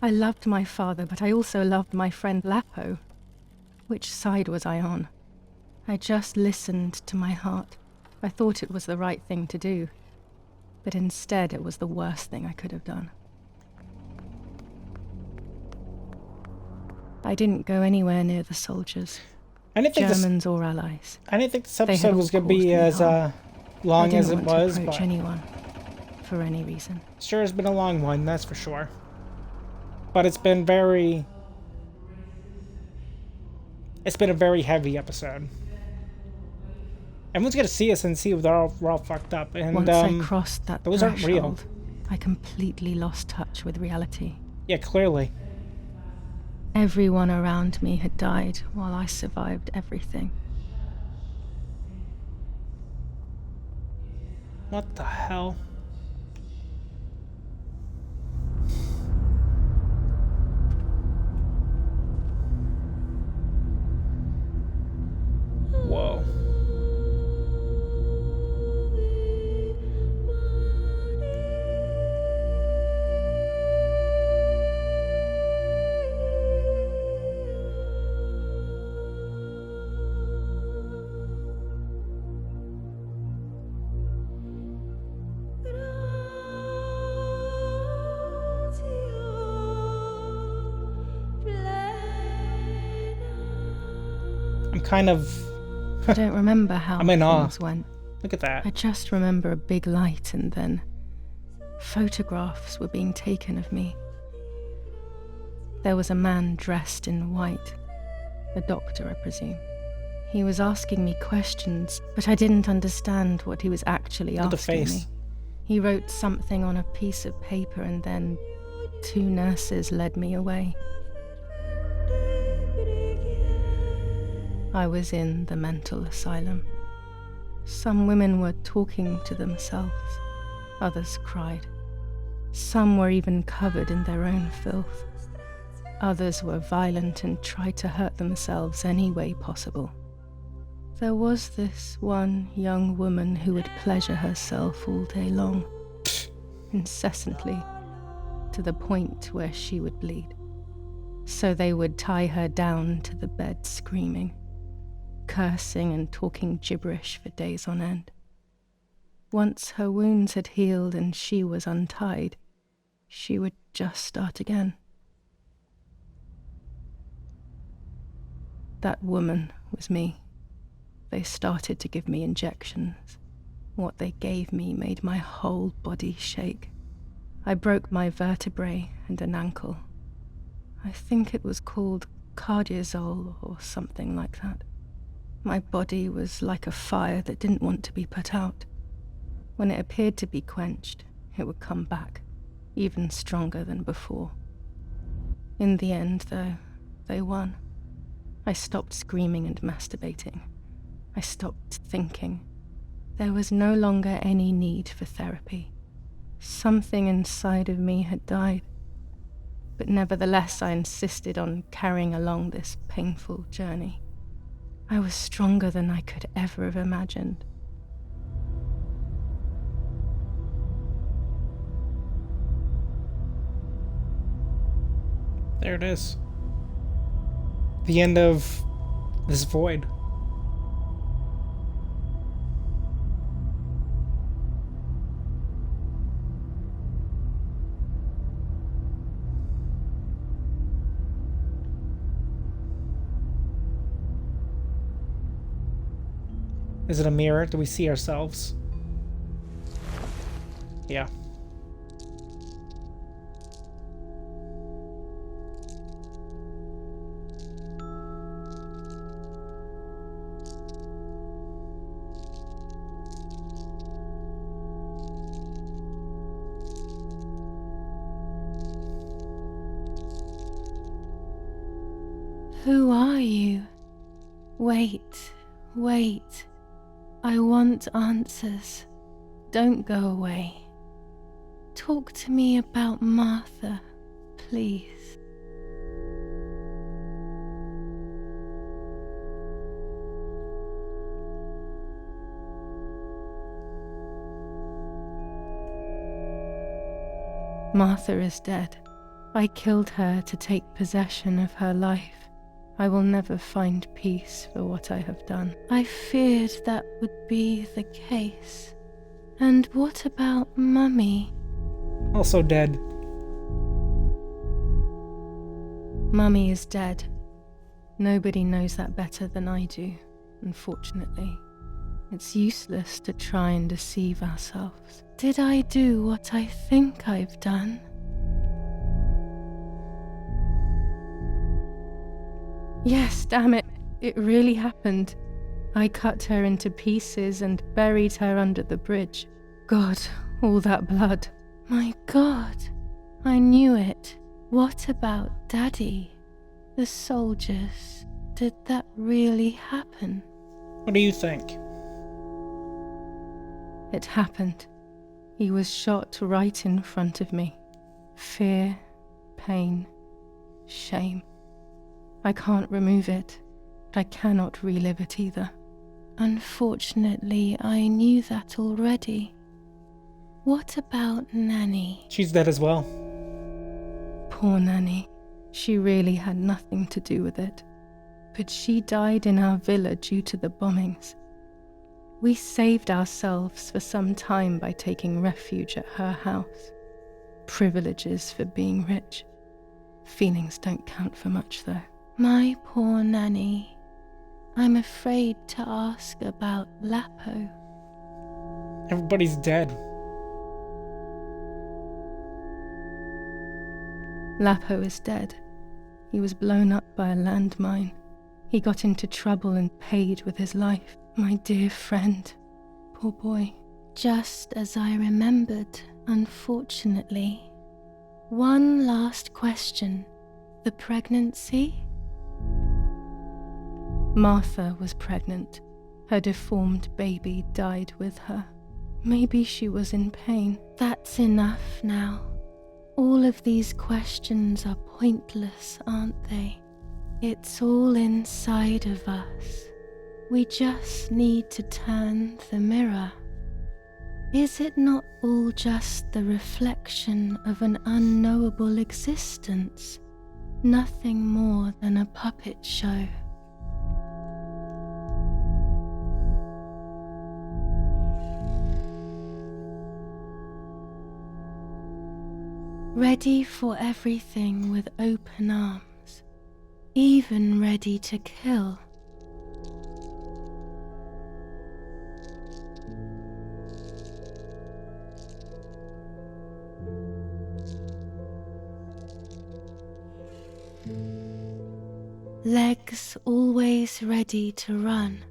S1: I loved my father, but I also loved my friend Lapo. Which side was I on? I just listened to my heart. I thought it was the right thing to do. But instead, it was the worst thing I could have done. I didn't go anywhere near the soldiers. Germans or allies.
S2: I didn't think this episode was going to be as long as it was,
S1: to approach
S2: but
S1: anyone for any reason.
S2: Sure has been a long one, that's for sure. But it's been a very heavy episode. Everyone's gonna see us and see if we're all fucked up. And
S1: once I crossed that
S2: those aren't real.
S1: threshold, I completely lost touch with reality.
S2: Yeah, clearly.
S1: Everyone around me had died while I survived everything.
S2: What the hell? Whoa. Kind of
S1: I don't remember how
S2: I'm in awe.
S1: things went.
S2: Look at that.
S1: I just remember a big light and then Photographs were being taken of me. There was a man dressed in white, a doctor, I presume. He was asking me questions, but I didn't understand what he was actually
S2: Look at the
S1: asking
S2: face.
S1: me. He wrote something on a piece of paper and then 2 nurses led me away. I was in the mental asylum. Some women were talking to themselves. Others cried. Some were even covered in their own filth. Others were violent and tried to hurt themselves any way possible. There was this one young woman who would pleasure herself all day long, incessantly, to the point where she would bleed. So they would tie her down to the bed screaming, cursing and talking gibberish for days on end. Once her wounds had healed and she was untied, she would just start again. That woman was me. They started to give me injections. What they gave me made my whole body shake. I broke my vertebrae and an ankle. I think it was called cardiazol or something like that. My body was like a fire that didn't want to be put out. When it appeared to be quenched, it would come back, even stronger than before. In the end, though, they won. I stopped screaming and masturbating. I stopped thinking. There was no longer any need for therapy. Something inside of me had died. But nevertheless, I insisted on carrying along this painful journey. I was stronger than I could ever have imagined.
S2: There it is. The end of this void. Is it a mirror? Do we see ourselves? Yeah.
S1: Who are you? Wait, wait. I want answers. Don't go away. Talk to me about Martha, please. Martha is dead. I killed her to take possession of her life. I will never find peace for what I have done. I feared that would be the case. And what about Mummy?
S2: Also dead.
S1: Mummy is dead. Nobody knows that better than I do, unfortunately. It's useless to try and deceive ourselves. Did I do what I think I've done? Yes, damn it. It really happened. I cut her into pieces and buried her under the bridge. God, all that blood. My God, I knew it. What about Daddy? The soldiers? Did that really happen?
S2: What do you think?
S1: It happened. He was shot right in front of me. Fear, pain, shame. I can't remove it, but I cannot relive it either. Unfortunately, I knew that already. What about Nanny?
S2: She's dead as well.
S1: Poor Nanny. She really had nothing to do with it. But she died in our villa due to the bombings. We saved ourselves for some time by taking refuge at her house. Privileges for being rich. Feelings don't count for much, though. My poor Nanny. I'm afraid to ask about Lapo.
S2: Everybody's dead.
S1: Lapo is dead. He was blown up by a landmine. He got into trouble and paid with his life. My dear friend. Poor boy.
S6: Just as I remembered, unfortunately. One last question. The pregnancy?
S1: Martha was pregnant. Her deformed baby died with her. Maybe she was in pain.
S6: That's enough now. All of these questions are pointless, aren't they? It's all inside of us. We just need to turn the mirror. Is it not all just the reflection of an unknowable existence? Nothing more than a puppet show. Ready for everything with open arms, even ready to kill. Legs always ready to run.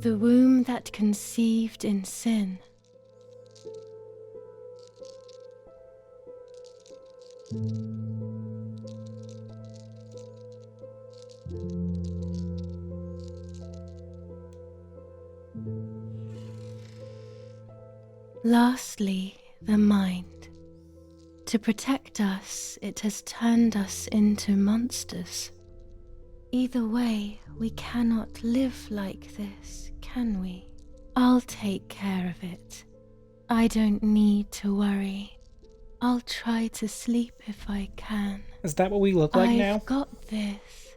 S6: The womb that conceived in sin. Lastly, the mind. To protect us, it has turned us into monsters. Either way, we cannot live like this, can we? I'll take care of it. I don't need to worry. I'll try to sleep if I can.
S2: Is that what we look like now?
S6: I've got this.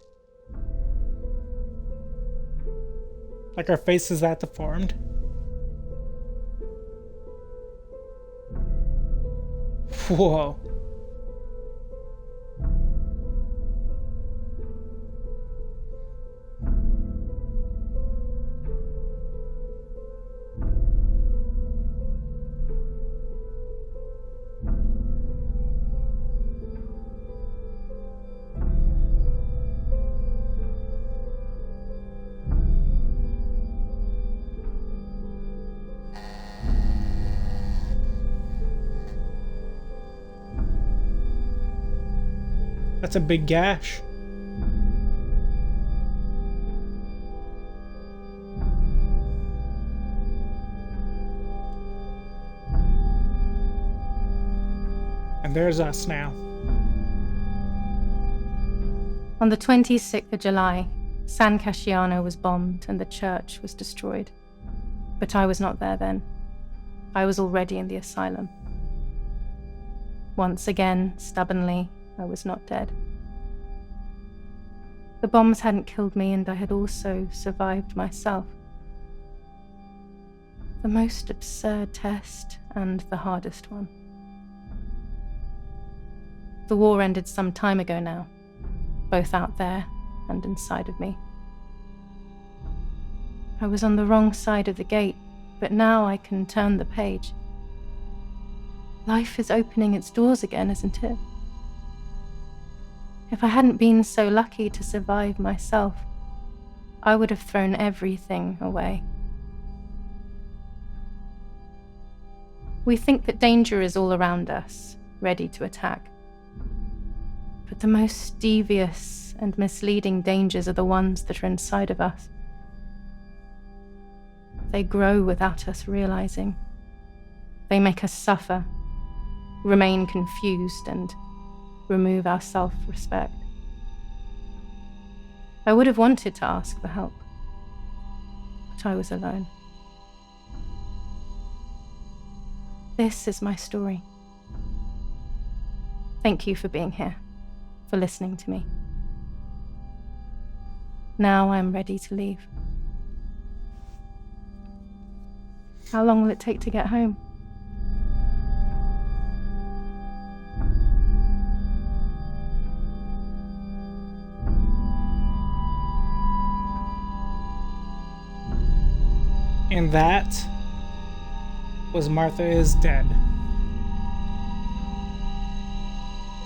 S2: Like our face is that deformed? Whoa. That's a big gash. And there's us now.
S1: On the 26th of July, San Casciano was bombed and the church was destroyed. But I was not there then. I was already in the asylum. Once again, stubbornly, I was not dead. The bombs hadn't killed me, and I had also survived myself. The most absurd test and the hardest one. The war ended some time ago now, both out there and inside of me. I was on the wrong side of the gate, but now I can turn the page. Life is opening its doors again, isn't it? If I hadn't been so lucky to survive myself, I would have thrown everything away. We think that danger is all around us, ready to attack. But the most devious and misleading dangers are the ones that are inside of us. They grow without us realizing. They make us suffer, remain confused, and remove our self-respect. I would have wanted to ask for help, but I was alone. This is my story. Thank you for being here, for listening to me. Now I'm ready to leave. How long will it take to get home?
S2: And that was Martha is Dead.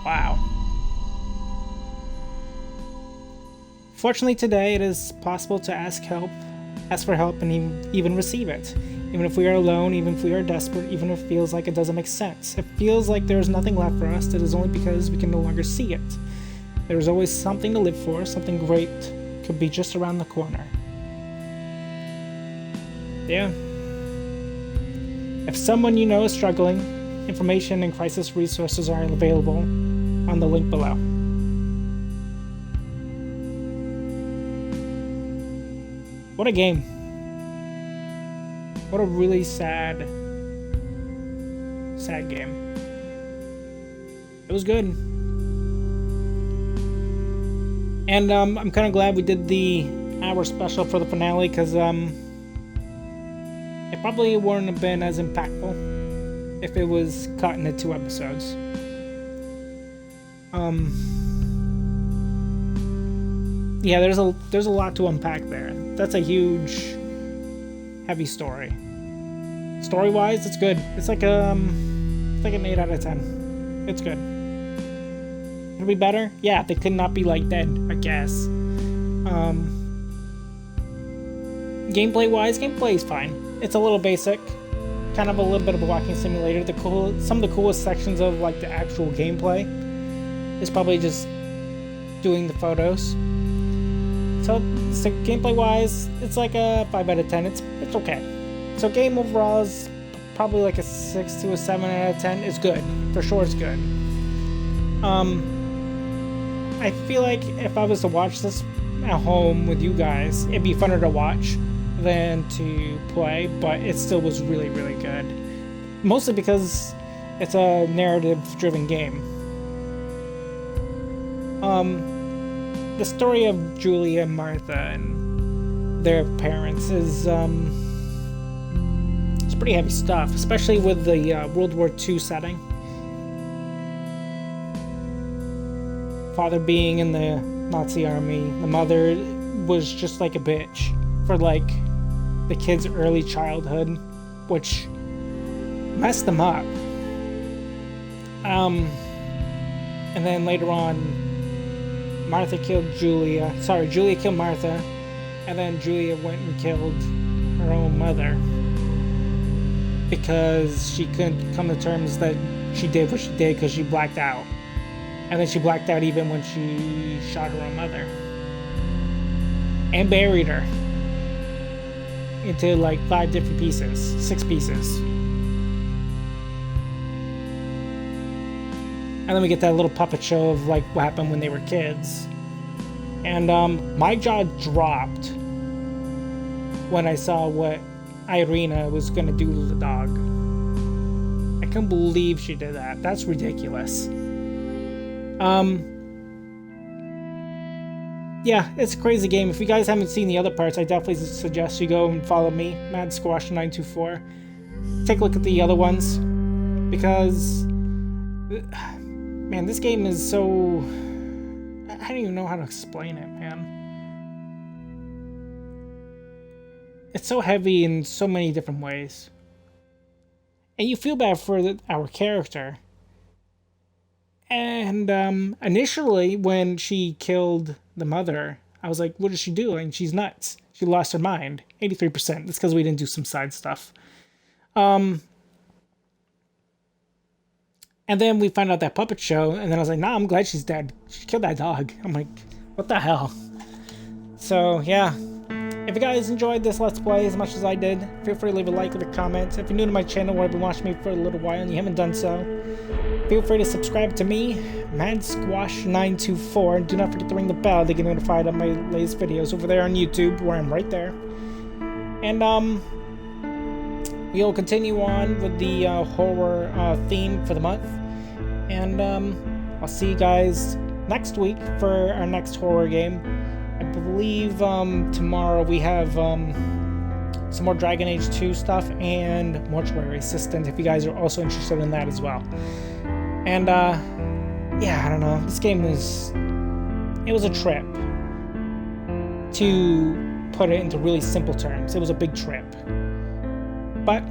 S2: Wow. Fortunately today it is possible to ask for help and even receive it. Even if we are alone, even if we are desperate, even if it feels like it doesn't make sense. It feels like there is nothing left for us, it is only because we can no longer see it. There is always something to live for, something great could be just around the corner. Yeah. If someone you know is struggling, information and crisis resources are available on the link below. What a game. What a really sad game. It was good. And I'm kind of glad we did the hour special for the finale, because it probably wouldn't have been as impactful if it was cut into 2 episodes. Yeah, there's a lot to unpack there. That's a huge, heavy story. Story-wise, it's good. It's like an 8 out of 10. It's good. Could it be better? Yeah, they could not be like dead, I guess. Gameplay-wise, gameplay is fine. It's a little basic, kind of a little bit of a walking simulator. Some of the coolest sections of like the actual gameplay is probably just doing the photos. So gameplay-wise, it's like a 5 out of 10. It's okay. So game overall is probably like a 6 to a 7 out of 10. It's good. For sure it's good. I feel like if I was to watch this at home with you guys, it'd be funner to watch than to play, but it still was really, really good. Mostly because it's a narrative-driven game. The story of Julia and Martha and their parents is it's pretty heavy stuff, especially with the World War II setting. Father being in the Nazi army, the mother was just like a bitch for like the kids' early childhood, which messed them up. And then later on, Julia killed Martha, and then Julia went and killed her own mother because she couldn't come to terms that she did what she did because she blacked out. And then she blacked out even when she shot her own mother. And buried her into like 6 pieces. And then we get that little puppet show of like what happened when they were kids. And my jaw dropped when I saw what Irina was gonna do to the dog. I couldn't believe she did that. That's ridiculous. Yeah, it's a crazy game. If you guys haven't seen the other parts, I definitely suggest you go and follow me, MadSquash924. Take a look at the other ones, because man, this game is so... I don't even know how to explain it, man. It's so heavy in so many different ways. And you feel bad for our character. And initially, when she killed the mother, I was like, what did she do? And she's nuts. She lost her mind. 83%. That's because we didn't do some side stuff. And then we found out that puppet show, and then I was like, nah, I'm glad she's dead. She killed that dog. I'm like, what the hell? So, yeah. If you guys enjoyed this Let's Play as much as I did, feel free to leave a like, leave a comment. If you're new to my channel or have been watching me for a little while and you haven't done so, feel free to subscribe to me, MadSquash924, and do not forget to ring the bell to get notified of my latest videos over there on YouTube, where I'm right there. And, we'll continue on with the horror theme for the month. And I'll see you guys next week for our next horror game. I believe tomorrow we have some more Dragon Age 2 stuff and Mortuary Assistant, if you guys are also interested in that as well. And yeah, I don't know. This game was a trip. To put it into really simple terms, it was a big trip. But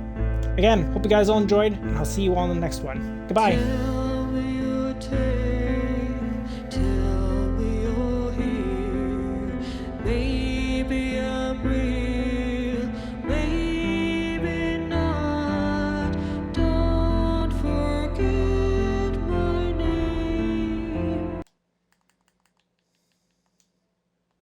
S2: again, hope you guys all enjoyed, and I'll see you all in the next one. Goodbye.
S5: Tell me your tale.